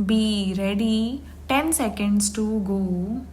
Be ready. 10 seconds to go.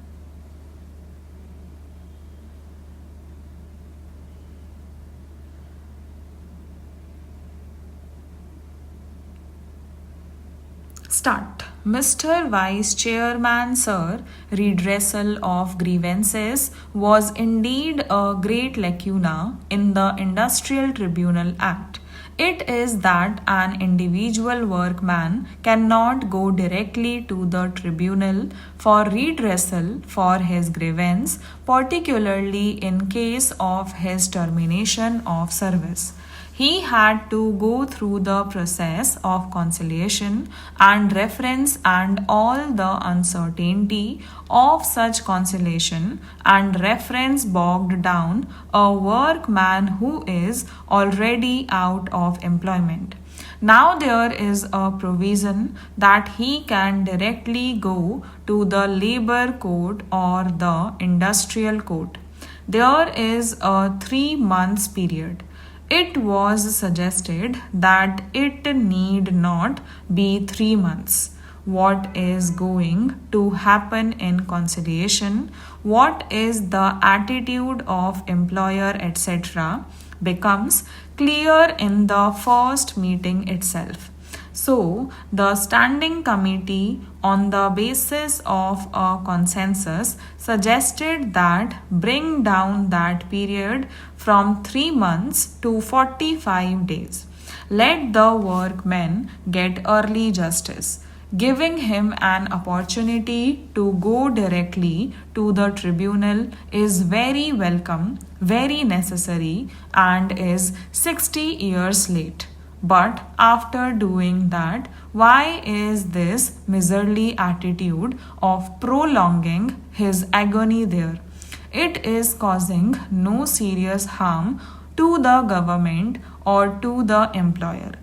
Start. Mr. Vice Chairman, sir, redressal of grievances was indeed a great lacuna in the Industrial Tribunal Act. It is that an individual workman cannot go directly to the tribunal for redressal for his grievance, particularly in case of his termination of service. He had to go through the process of conciliation and reference and all the uncertainty of such conciliation and reference bogged down a workman who is already out of employment. Now there is a provision that he can directly go to the labor court or the industrial court. There is a 3 months period. It was suggested that it need not be 3 months. What is going to happen in conciliation, what is the attitude of employer, etc., becomes clear in the first meeting itself. So, the standing committee, on the basis of a consensus, suggested that bring down that period from 3 months to 45 days. Let the workman get early justice. Giving him an opportunity to go directly to the tribunal is very welcome, very necessary, and is 60 years late. But after doing that, why is this miserly attitude of prolonging his agony there? It is causing no serious harm to the government or to the employer.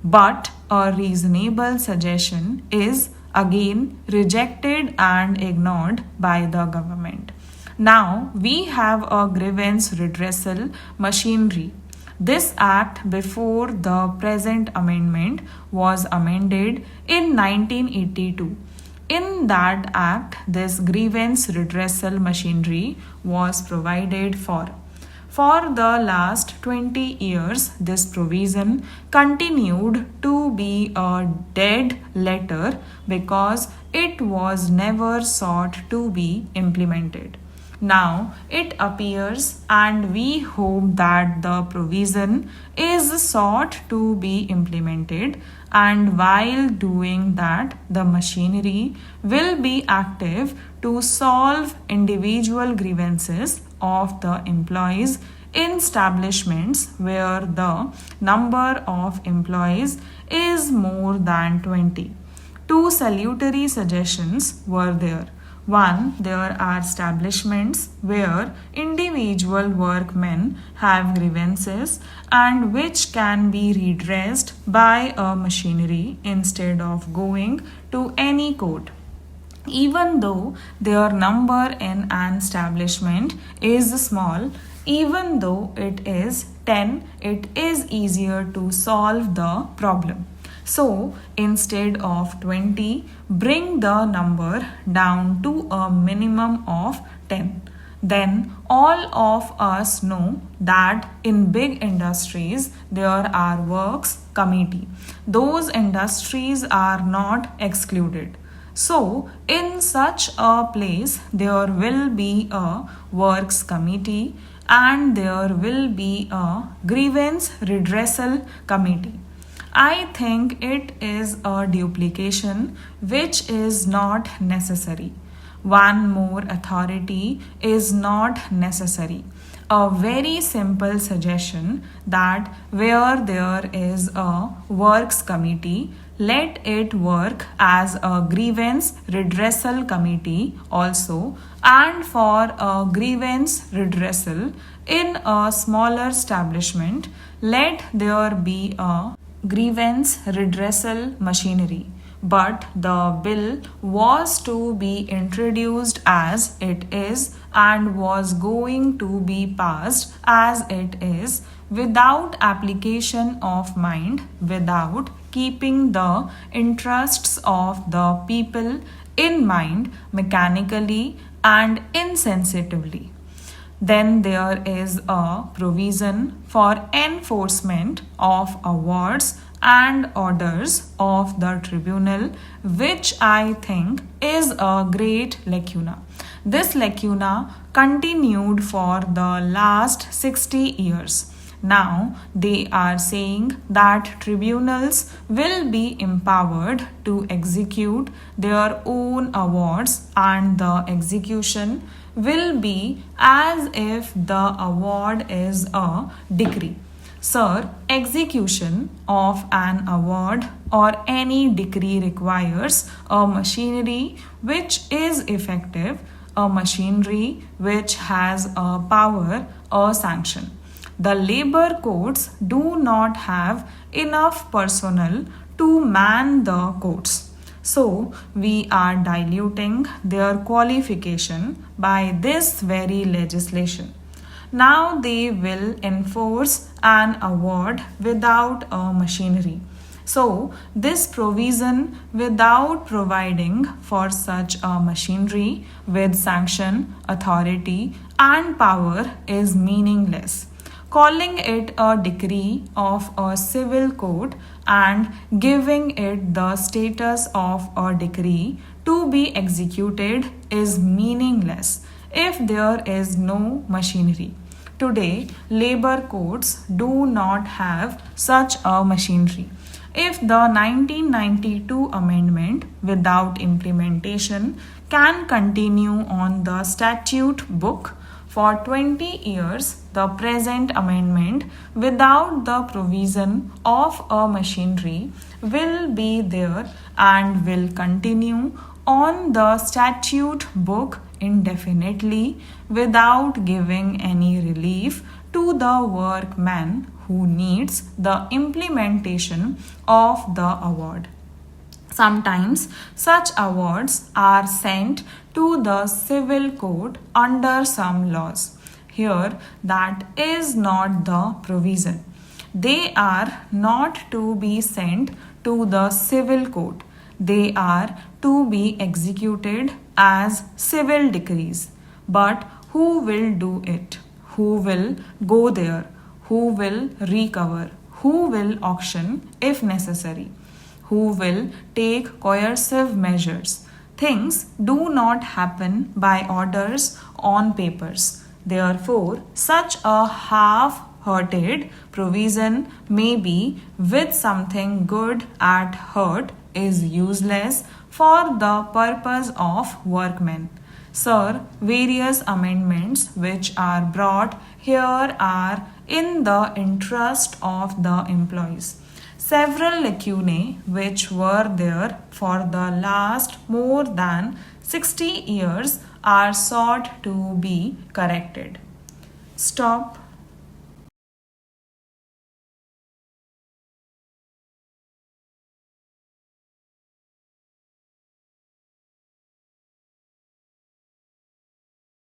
But a reasonable suggestion is again rejected and ignored by the government. Now we have a grievance redressal machinery. This act before the present amendment was amended in 1982. In that act, this grievance redressal machinery was provided for. For the last 20 years, this provision continued to be a dead letter because it was never sought to be implemented. Now it appears, and we hope that the provision is sought to be implemented, and while doing that, the machinery will be active to solve individual grievances of the employees in establishments where the number of employees is more than 20. Two salutary suggestions were there. One, there are establishments where individual workmen have grievances and which can be redressed by a machinery instead of going to any court. Even though their number in an establishment is small, even though it is 10, it is easier to solve the problem. So instead of 20, bring the number down to a minimum of 10. Then all of us know that in big industries there are works committee. Those industries are not excluded. So in such a place there will be a works committee and there will be a grievance redressal committee. I think it is a duplication which is not necessary. One more authority is not necessary. A very simple suggestion that where there is a works committee, let it work as a grievance redressal committee also, and for a grievance redressal in a smaller establishment, let there be a grievance redressal machinery. But the bill was to be introduced as it is and was going to be passed as it is without application of mind, without keeping the interests of the people in mind mechanically and insensitively. Then there is a provision for enforcement of awards and orders of the tribunal, which I think is a great lacuna. This lacuna continued for the last 60 years. Now they are saying that tribunals will be empowered to execute their own awards, and the execution will be as if the award is a decree. Sir, execution of an award or any decree requires a machinery which is effective, a machinery which has a power, a sanction. The labor courts do not have enough personnel to man the courts. So, we are diluting their qualification by this very legislation. Now they will enforce an award without a machinery. So, this provision without providing for such a machinery with sanction, authority, and power is meaningless. Calling it a decree of a civil court and giving it the status of a decree to be executed is meaningless if there is no machinery. Today, labor courts do not have such a machinery. If the 1992 amendment without implementation can continue on the statute book for 20 years, the present amendment without the provision of a machinery will be there and will continue on the statute book indefinitely without giving any relief to the workman who needs the implementation of the award. Sometimes such awards are sent to the civil court under some laws. Here, that is not the provision. They are not to be sent to the civil court. They are to be executed as civil decrees. But who will do it? Who will go there? Who will recover? Who will auction if necessary? Who will take coercive measures? Things do not happen by orders on papers. Therefore, such a half-hearted provision, maybe with something good at heart, is useless for the purpose of workmen. Sir, various amendments which are brought here are in the interest of the employees. Several lacunae which were there for the last more than 60 years are sought to be corrected. Stop.